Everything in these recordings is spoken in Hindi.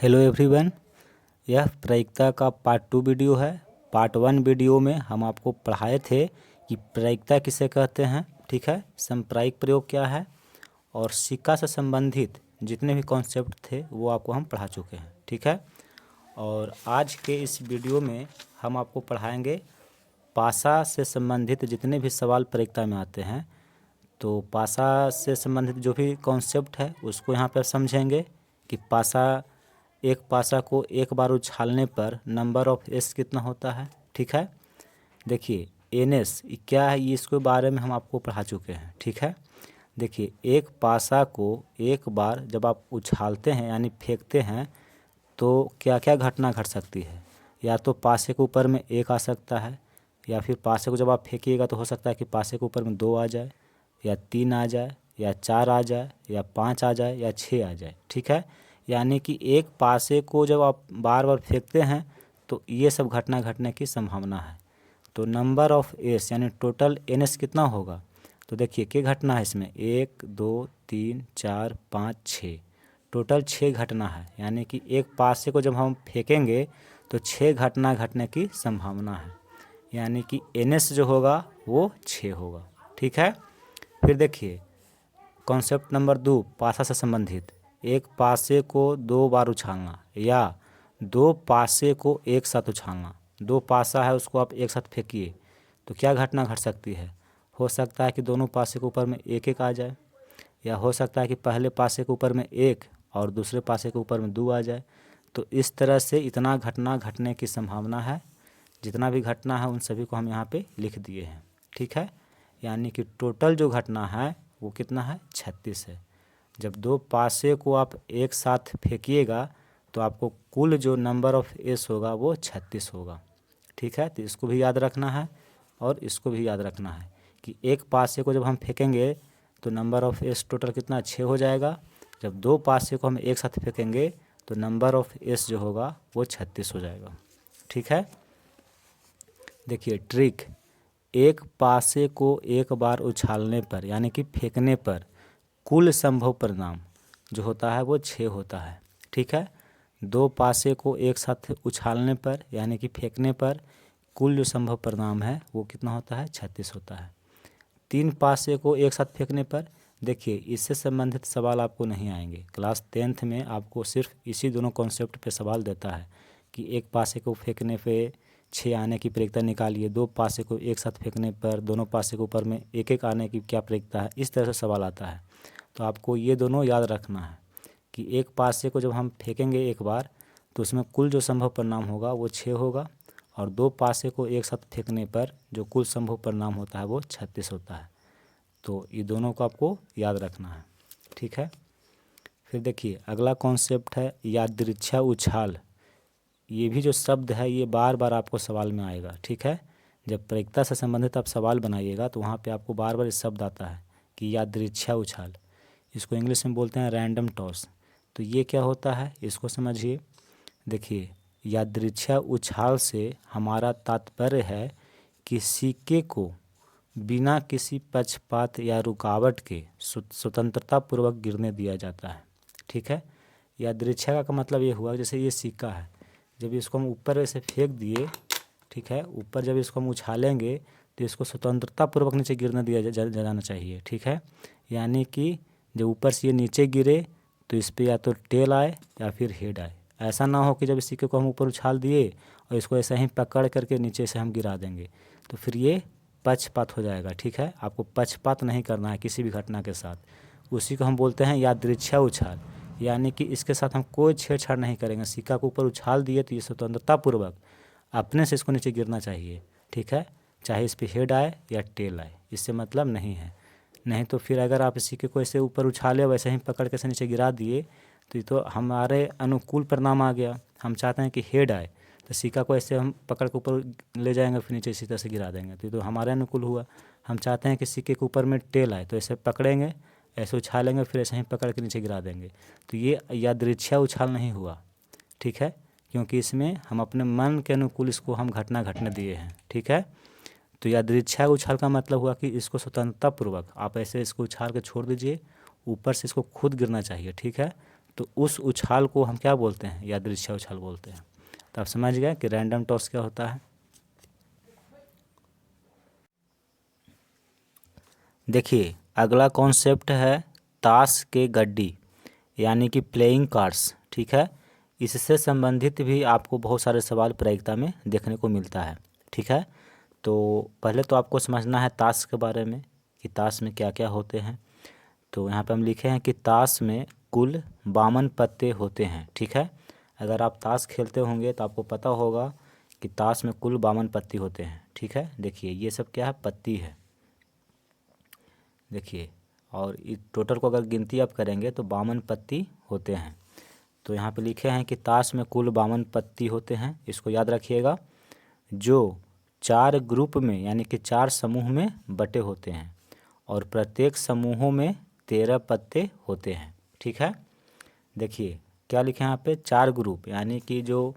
हेलो एवरीवन, यह प्रायिकता का पार्ट 2 वीडियो है। पार्ट 1 वीडियो में हम आपको पढ़ाए थे कि प्रायिकता किसे कहते हैं, ठीक है, समप्रायिक प्रयोग क्या है और सिक्का से संबंधित जितने भी कॉन्सेप्ट थे वो आपको हम पढ़ा चुके हैं, ठीक है। और आज के इस वीडियो में हम आपको पढ़ाएंगे पासा से संबंधित जितने भी सवाल प्रायिकता में आते हैं। तो पासा से संबंधित जो भी कॉन्सेप्ट है उसको यहाँ पर समझेंगे कि एक पासा को एक बार उछालने पर नंबर ऑफ एस कितना होता है, ठीक है। देखिए एनएस क्या है, ये इसके बारे में हम आपको पढ़ा चुके हैं, ठीक है। देखिए एक पासा को एक बार जब आप उछालते हैं यानी फेंकते हैं तो क्या क्या घटना घट सकती है। या तो पासे के ऊपर में एक आ सकता है, या फिर पासे को जब आप फेंकिएगा तो हो सकता है कि पासे के ऊपर में 2 आ जाए, या 3 आ जाए, या 4 आ जाए, या 5 आ जाए, या 6 आ जाए, ठीक है। यानी कि एक पासे को जब आप बार बार फेंकते हैं तो ये सब घटना घटने की संभावना है। तो नंबर ऑफ एस यानी टोटल एन एस कितना होगा, तो देखिए क्या घटना है इसमें, 1 2 3 4 5 6, टोटल 6 घटना है। यानी कि एक पासे को जब हम फेंकेंगे तो 6 घटना घटने की संभावना है, यानी कि एन एस जो होगा वो 6 होगा, ठीक है। फिर देखिए कॉन्सेप्ट नंबर 2 पासा से संबंधित, एक पासे को 2 बार उछालना या 2 पासे को एक साथ उछालना। 2 पासा है उसको आप एक साथ फेंकिए तो क्या घटना घट सकती है। हो सकता है कि दोनों पासे के ऊपर में एक एक आ जाए, या हो सकता है कि पहले पासे के ऊपर में 1 और दूसरे पासे के ऊपर में 2 आ जाए। तो इस तरह से इतना घटना घटने की संभावना है। जितना भी घटना है उन सभी को हम यहाँ पे लिख दिए हैं, ठीक है। यानी कि टोटल जो घटना है वो कितना है, 36 है। जब 2 पासे को आप एक साथ फेंकिएगा तो आपको कुल जो नंबर ऑफ एस होगा वो 36 होगा, ठीक है। तो इसको भी याद रखना है और इसको भी याद रखना है कि एक पासे को जब हम फेंकेंगे तो नंबर ऑफ एस टोटल कितना 6 हो जाएगा। जब 2 पासे को हम एक साथ फेंकेंगे तो नंबर ऑफ एस जो होगा वो 36 हो जाएगा, ठीक है। देखिए ट्रिक, एक पासे को एक बार उछालने पर यानी कि फेंकने पर कुल संभव परिणाम जो होता है वो 6 होता है, ठीक है। 2 पासे को एक साथ उछालने पर यानी कि फेंकने पर कुल जो संभव परिणाम है वो कितना होता है, 36 होता है। 3 पासे को एक साथ फेंकने पर, देखिए इससे संबंधित सवाल आपको नहीं आएंगे। क्लास 10th में आपको सिर्फ इसी दोनों कॉन्सेप्ट पे सवाल देता है कि एक पासे को फेंकने पे 6 आने की प्रायिकता निकालिए, 2 पासे को एक साथ फेंकने पर दोनों पासे के ऊपर में एक एक आने की क्या प्रायिकता है, इस तरह से सवाल आता है। तो आपको ये दोनों याद रखना है कि एक पासे को जब हम फेंकेंगे एक बार तो उसमें कुल जो संभव परिणाम होगा वो 6 होगा, और 2 पासे को एक साथ फेंकने पर जो कुल संभव परिणाम होता है वो 36 होता है। तो ये दोनों को आपको याद रखना है, ठीक है। फिर देखिए अगला कॉन्सेप्ट है यादृच्छा उछाल। ये भी जो शब्द है ये बार बार आपको सवाल में आएगा, ठीक है। जब प्रायिकता से संबंधित आप सवाल बनाइएगा तो वहाँ पे आपको बार बार ये शब्द आता है कि यादृच्छा उछाल। इसको इंग्लिश में बोलते हैं रैंडम टॉस। तो ये क्या होता है इसको समझिए। देखिए यादृच्छा उछाल से हमारा तात्पर्य है कि सिक्के को बिना किसी पक्षपात या रुकावट के स्वतंत्रता पूर्वक गिरने दिया जाता है, ठीक है। यादृच्छा का मतलब ये हुआ जैसे ये सिक्का है, जब इसको हम ऊपर ऐसे फेंक दिए, ठीक है, ऊपर जब इसको हम उछालेंगे तो इसको स्वतंत्रता पूर्वक नीचे गिरने दिया जाना चाहिए, ठीक है। यानी कि जब ऊपर से ये नीचे गिरे तो इस पर या तो टेल आए या फिर हेड आए। ऐसा ना हो कि जब इस सिक्के को हम ऊपर उछाल दिए और इसको ऐसे ही पकड़ करके नीचे से हम गिरा देंगे तो फिर ये पक्षपात हो जाएगा, ठीक है। आपको पक्षपात नहीं करना है किसी भी घटना के साथ। उसी को हम बोलते हैं यादृच्छा उछाल, यानी कि इसके साथ हम कोई छेड़छाड़ नहीं करेंगे। सिक्का को ऊपर उछाल दिए तो ये स्वतंत्रता पूर्वक अपने से इसको नीचे गिरना चाहिए, ठीक है। चाहे इस पर हेड आए या टेल आए, इससे मतलब नहीं है। नहीं तो फिर अगर आप सिक्के को ऐसे ऊपर उछाले वैसे ही पकड़ के से नीचे गिरा दिए तो ये तो हमारे अनुकूल परिणाम आ गया। हम चाहते हैं कि हेड आए तो सिक्का को ऐसे हम पकड़ के ऊपर ले जाएंगे फिर नीचे इसी तरह से गिरा देंगे तो ये तो हमारे अनुकूल हुआ। हम चाहते हैं कि सिक्के के ऊपर में टेल आए तो ऐसे पकड़ेंगे, ऐसे उछालेंगे, फिर ऐसे ही पकड़ के नीचे गिरा देंगे तो ये यादृच्छा उछाल नहीं हुआ, ठीक है। क्योंकि इसमें हम अपने मन के अनुकूल इसको हम घटना घटने दिए हैं, ठीक है। तो यादृच्छा उछाल का मतलब हुआ कि इसको स्वतंत्रता पूर्वक आप ऐसे इसको उछाल के छोड़ दीजिए, ऊपर से इसको खुद गिरना चाहिए, ठीक है। तो उस उछाल को हम क्या बोलते हैं, यादृच्छिक उछाल बोलते हैं। तो आप समझ गए कि रैंडम टॉस क्या होता है। देखिए अगला कॉन्सेप्ट है ताश के गड्डी, यानी कि प्लेइंग कार्ड्स। ठीक है, इससे संबंधित भी आपको बहुत सारे सवाल प्रायिकता में देखने को मिलता है। ठीक है, तो पहले तो आपको समझना है ताश के बारे में कि ताश में क्या क्या होते हैं। तो यहाँ पे हम लिखे हैं कि ताश में कुल 52 पत्ते होते हैं। ठीक है, अगर आप ताश खेलते होंगे तो आपको पता होगा कि ताश में कुल 52 पत्ती होते हैं। ठीक है, देखिए ये सब क्या है, पत्ती है। देखिए, और इस टोटल को अगर गिनती आप करेंगे तो 52 पत्ती होते हैं। तो यहाँ पे लिखे हैं कि ताश में कुल 52 पत्ती होते हैं, इसको याद रखिएगा, जो 4 ग्रुप में यानी कि 4 समूह में बटे होते हैं और प्रत्येक समूहों में 13 पत्ते होते हैं। ठीक है, देखिए क्या लिखे हैं यहाँ पे, 4 ग्रुप, यानी कि जो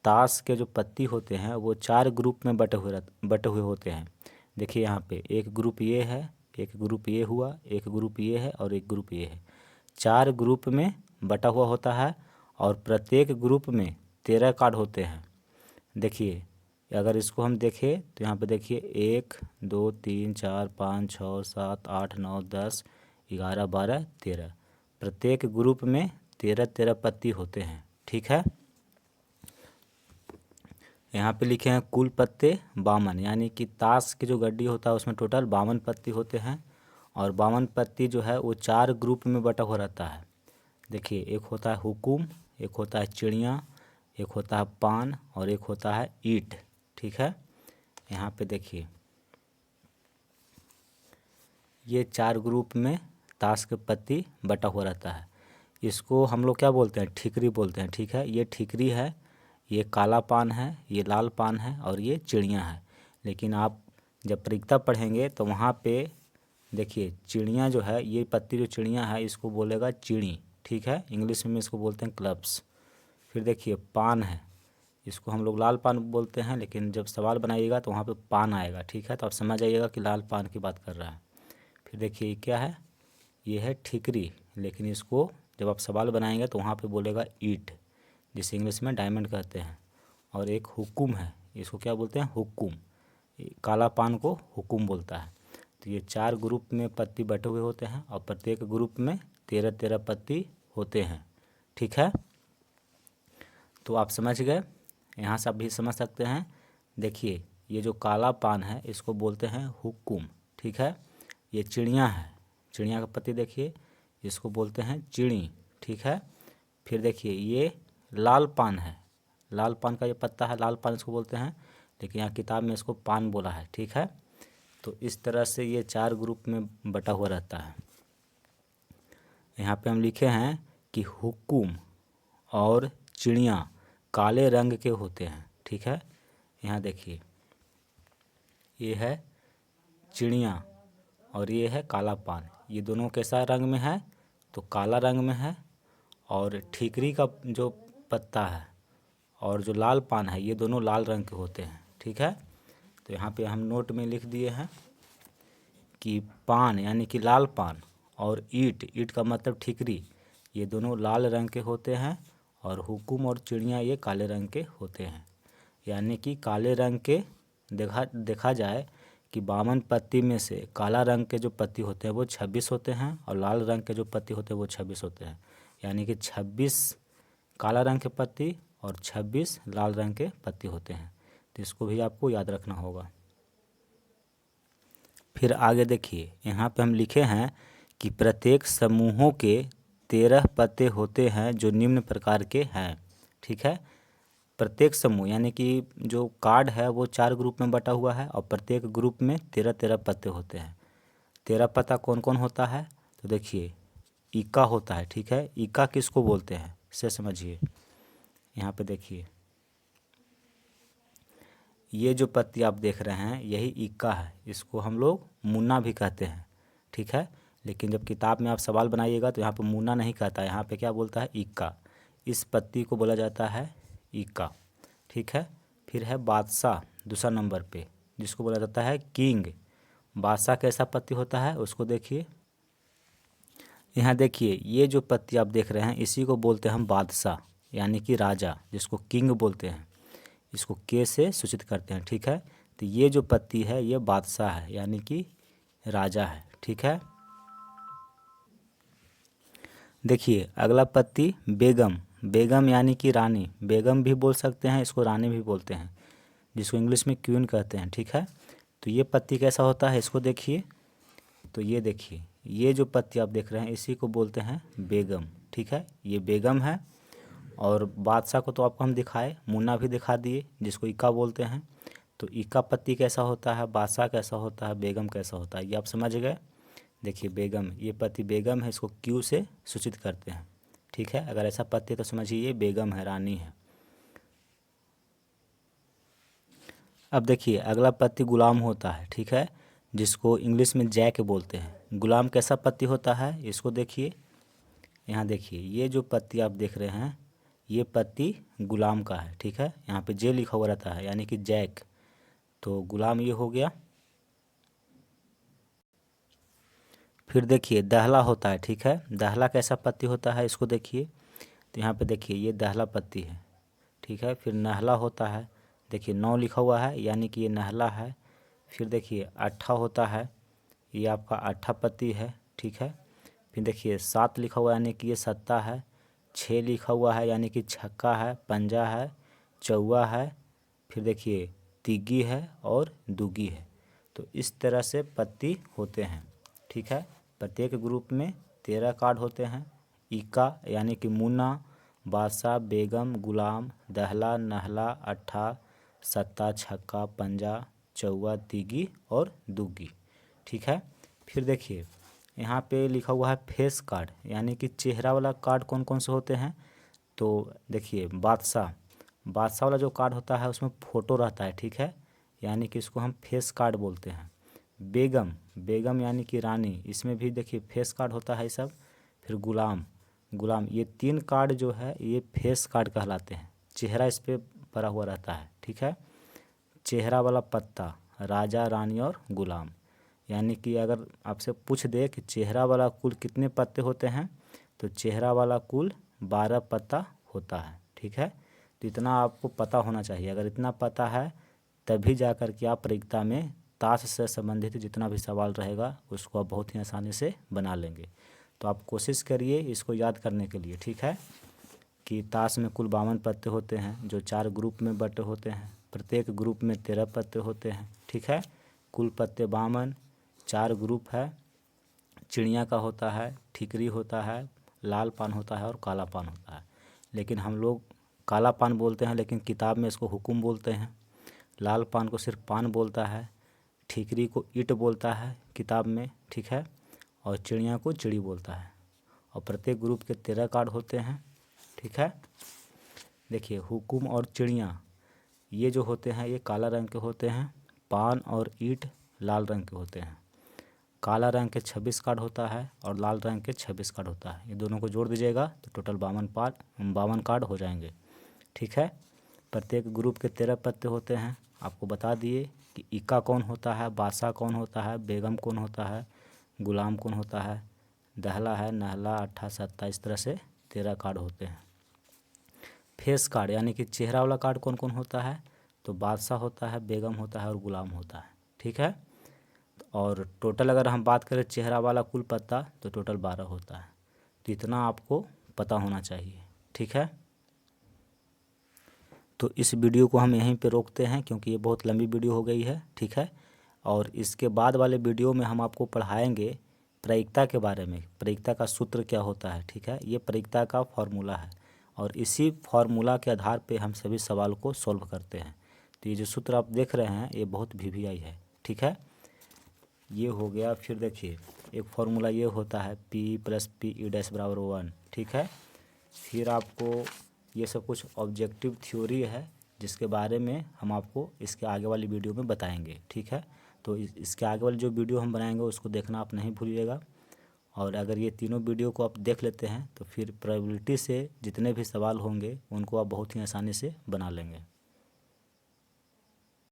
ताश के जो पत्ती होते हैं वो 4 ग्रुप में बटे हुए होते हैं। देखिए यहाँ पे एक ग्रुप ये है, एक ग्रुप ये हुआ, एक ग्रुप ये है और एक ग्रुप ये है। 4 ग्रुप में बटा हुआ होता है और प्रत्येक ग्रुप में 13 कार्ड होते हैं। देखिए अगर इसको हम देखें तो यहाँ पे देखिए 1 2 3 4 5 6 7 8 9 10 11 12 13, प्रत्येक ग्रुप में 13 पत्ती होते हैं। ठीक है, यहाँ पे लिखे हैं कुल पत्ते 52, यानी कि ताश की जो गड्डी होता है उसमें टोटल 52 पत्ती होते हैं और 52 पत्ती जो है वो 4 ग्रुप में बटा हुआ रहता है। देखिए एक होता है हुकुम, एक होता है चिड़िया, एक होता है पान और एक होता है ईंट। ठीक है, यहाँ पे देखिए ये 4 ग्रुप में ताश के पत्ती बटा हुआ रहता है। इसको हम लोग क्या बोलते हैं, ठीकरी बोलते हैं। ठीक है, ये ठीकरी है, ये काला पान है, ये लाल पान है और ये चिड़िया है। लेकिन आप जब प्रायिकता पढ़ेंगे तो वहाँ पे देखिए चिड़िया जो है, ये पत्ती जो चिड़िया है इसको बोलेगा चिड़ी। ठीक है, इंग्लिश में इसको बोलते हैं क्लब्स। फिर देखिए पान है, इसको हम लोग लाल पान बोलते हैं, लेकिन जब सवाल बनाइएगा तो वहाँ पे पान आएगा। ठीक है, तो आप समझ जाइएगा कि लाल पान की बात कर रहा है। फिर देखिए ये क्या है, ये है ठीकरी, लेकिन इसको जब आप सवाल बनाएंगे तो वहाँ पे बोलेगा ईट, जिसे इंग्लिश में डायमंड कहते हैं। और एक हुकुम है, इसको क्या बोलते हैं, हुकुम, काला पान को हुकुम बोलता है। तो ये 4 ग्रुप में पत्ती बटे हुए होते हैं और प्रत्येक ग्रुप में 13 पत्ती होते हैं। ठीक है, तो आप समझ गए, यहाँ से आप भी समझ सकते हैं। देखिए ये जो काला पान है इसको बोलते हैं हुकुम। ठीक है, ये चिड़िया है, चिड़िया का पत्ती देखिए, इसको बोलते हैं चिड़ी। ठीक है, फिर देखिए ये लाल पान है, लाल पान का ये पत्ता है, लाल पान इसको बोलते हैं, लेकिन यहाँ किताब में इसको पान बोला है। ठीक है, तो इस तरह से ये 4 ग्रुप में बटा हुआ रहता है। यहाँ पे हम लिखे हैं कि हुकुम और चिड़िया काले रंग के होते हैं। ठीक है, यहाँ देखिए ये है चिड़िया और ये है काला पान, ये दोनों कैसा रंग में है, तो काला रंग में है। और ठीकरी का जो पत्ता है और जो लाल पान है ये दोनों लाल रंग के होते हैं। ठीक है, तो यहाँ पे हम नोट में लिख दिए हैं कि पान यानी कि लाल पान और ईंट, ईंट का मतलब ठीकरी, ये दोनों लाल रंग के होते हैं और हुकुम और चिड़िया ये काले रंग के होते हैं। यानी कि काले रंग के देखा जाए कि 52 पत्ती में से काला रंग के जो पत्ती होते हैं वो 26 होते हैं और लाल रंग के जो पत्ती होते हैं वो 26 होते हैं। यानी कि 26 काला रंग के पत्ती और 26 लाल रंग के पत्ती होते हैं। तो इसको भी आपको याद रखना होगा। फिर आगे देखिए यहाँ पे हम लिखे हैं कि प्रत्येक समूहों के 13 पत्ते होते हैं जो निम्न प्रकार के हैं। ठीक है, प्रत्येक समूह यानी कि जो कार्ड है वो 4 ग्रुप में बटा हुआ है और प्रत्येक ग्रुप में 13 पत्ते होते हैं। 13 पत्ता कौन कौन होता है, तो देखिए इक्का होता है। ठीक है, इक्का किसको बोलते हैं इसे समझिए। यहाँ पे देखिए ये जो पत्ती आप देख रहे हैं यही इक्का है, इसको हम लोग मुन्ना भी कहते हैं। ठीक है, लेकिन जब किताब में आप सवाल बनाइएगा तो यहाँ पे मुन्ना नहीं कहता है, यहाँ पे क्या बोलता है, इक्का। इस पत्ती को बोला जाता है इक्का। ठीक है, फिर है बादशाह दूसरा नंबर पे, जिसको बोला जाता है किंग। बादशाह कैसा पत्ती होता है उसको देखिए, यहाँ देखिए ये जो पत्ती आप देख रहे हैं इसी को बोलते हैं हम बादशाह, यानी कि राजा, जिसको किंग बोलते हैं। इसको के से सूचित करते हैं, ठीक है। तो ये जो पत्ती है ये बादशाह है, यानी कि राजा है, ठीक है। देखिए अगला पत्ती बेगम, बेगम यानी कि रानी, बेगम भी बोल सकते हैं, इसको रानी भी बोलते हैं, जिसको इंग्लिश में क्वीन कहते हैं, ठीक है। तो ये पत्ती कैसा होता है इसको देखिए। तो ये देखिए ये जो पत्ती आप देख रहे हैं इसी को बोलते हैं बेगम, ठीक है। ये बेगम है। और बादशाह को तो आपको हम दिखाए, मुन्ना भी दिखा दिए, जिसको इक्का बोलते हैं। तो इक्का पत्ती कैसा होता है, बादशाह कैसा होता है, बेगम कैसा होता है, ये आप समझ गए। देखिए बेगम, ये पत्ती बेगम है, इसको क्यू से सूचित करते हैं, ठीक है। अगर ऐसा पत्ती है तो समझिए ये बेगम है, रानी है। अब देखिए अगला पत्ती गुलाम होता है, ठीक है, जिसको इंग्लिश में जैक बोलते हैं। गुलाम कैसा पत्ती होता है इसको देखिए। यहाँ देखिए ये जो पत्ती आप देख रहे हैं ये पत्ती गुलाम का है, ठीक है। यहाँ पे जे लिखा हुआ रहता है, यानी कि जैक। तो गुलाम ये हो गया। फिर देखिए दहला होता है, ठीक है। दहला कैसा पत्ती होता है इसको देखिए। तो यहाँ पे देखिए ये दहला पत्ती है, ठीक है। फिर नहला होता है, देखिए 9 लिखा हुआ है, यानी कि ये नहला है। फिर देखिए अट्ठा होता है, ये आपका अट्ठा पत्ती है, ठीक है। फिर देखिए 7 लिखा हुआ है, यानी कि ये सत्ता है। 6 लिखा हुआ है, यानी कि छक्का है, पंजा है, चौवा है। फिर देखिए तिग्गी है और दुगी है। तो इस तरह से पत्ती होते हैं, ठीक है। प्रत्येक ग्रुप में 13 कार्ड होते हैं। इक्का यानी कि मुन्ना, बादशाह, बेगम, गुलाम, दहला, नहला, अट्ठा, सत्ता, छक्का, पंजा, चौवा, तिगी और दुगी, ठीक है। फिर देखिए यहाँ पे लिखा हुआ है फेस कार्ड, यानी कि चेहरा वाला कार्ड कौन कौन से होते हैं। तो देखिए बादशाह, बादशाह वाला जो कार्ड होता है उसमें फ़ोटो रहता है, ठीक है, यानी कि इसको हम फेस कार्ड बोलते हैं। बेगम, बेगम यानी कि रानी, इसमें भी देखिए फेस कार्ड होता है सब। फिर गुलाम, गुलाम, ये 3 कार्ड जो है ये फेस कार्ड कहलाते हैं, चेहरा इस पर भरा हुआ रहता है, ठीक है। चेहरा वाला पत्ता राजा, रानी और गुलाम, यानी कि अगर आपसे पूछ दे कि चेहरा वाला कुल कितने पत्ते होते हैं तो चेहरा वाला कुल 12 पत्ता होता है, ठीक है। तो इतना आपको पता होना चाहिए। अगर इतना पता है तभी जा कर के आप परीक्षा में ताश से संबंधित जितना भी सवाल रहेगा उसको आप बहुत ही आसानी से बना लेंगे। तो आप कोशिश करिए इसको याद करने के लिए, ठीक है, कि ताश में कुल 52 पत्ते होते हैं जो 4 ग्रुप में बटे होते हैं। प्रत्येक ग्रुप में 13 पत्ते होते हैं, ठीक है। कुल पत्ते 52, 4 ग्रुप है। चिड़िया का होता है, ठिकरी होता है, लाल पान होता है और काला पान होता है। लेकिन हम लोग काला पान बोलते हैं, लेकिन किताब में इसको हुकुम बोलते हैं। लाल पान को सिर्फ पान बोलता है, ठिकरी को ईंट बोलता है किताब में, ठीक है, और चिड़िया को चिड़ी बोलता है। और प्रत्येक ग्रुप के 13 कार्ड होते हैं, ठीक है। देखिए हुकुम और चिड़िया ये जो होते हैं ये काला रंग के होते हैं, पान और ईंट लाल रंग के होते हैं। काला रंग के 26 कार्ड होता है और लाल रंग के 26 कार्ड होता है। ये दोनों को जोड़ दीजिएगा तो टोटल 52 कार्ड हो जाएंगे, ठीक है। प्रत्येक ग्रुप के 13 पत्ते होते हैं। आपको बता दिए कि इक्का कौन होता है, बादशाह कौन होता है, बेगम कौन होता है, गुलाम कौन होता है, दहला है, नहला, अट्ठा, सत्ता, इस तरह से 13 कार्ड होते हैं। फेस कार्ड यानी कि चेहरा वाला कार्ड कौन कौन होता है, तो बादशाह होता है, बेगम होता है और गुलाम होता है, ठीक है। और टोटल अगर हम बात करें चेहरा वाला कुल पत्ता तो टोटल 12 होता है। तो इतना आपको पता होना चाहिए, ठीक है। तो इस वीडियो को हम यहीं पे रोकते हैं क्योंकि ये बहुत लंबी वीडियो हो गई है, ठीक है। और इसके बाद वाले वीडियो में हम आपको पढ़ाएंगे प्रायिकता के बारे में, प्रायिकता का सूत्र क्या होता है, ठीक है। ये प्रायिकता का फॉर्मूला है और इसी फॉर्मूला के आधार पे हम सभी सवाल को सॉल्व करते हैं। तो ये जो सूत्र आप देख रहे हैं ये बहुत VVI है, ठीक है। ये हो गया। फिर देखिए एक फार्मूला ये होता है P + P E' = 1, ठीक है। फिर आपको ये सब कुछ ऑब्जेक्टिव थ्योरी है जिसके बारे में हम आपको इसके आगे वाली वीडियो में बताएंगे, ठीक है। तो इसके आगे वाली जो वीडियो हम बनाएंगे उसको देखना आप नहीं भूलिएगा। और अगर ये तीनों वीडियो को आप देख लेते हैं तो फिर प्रोबेबिलिटी से जितने भी सवाल होंगे उनको आप बहुत ही आसानी से बना लेंगे।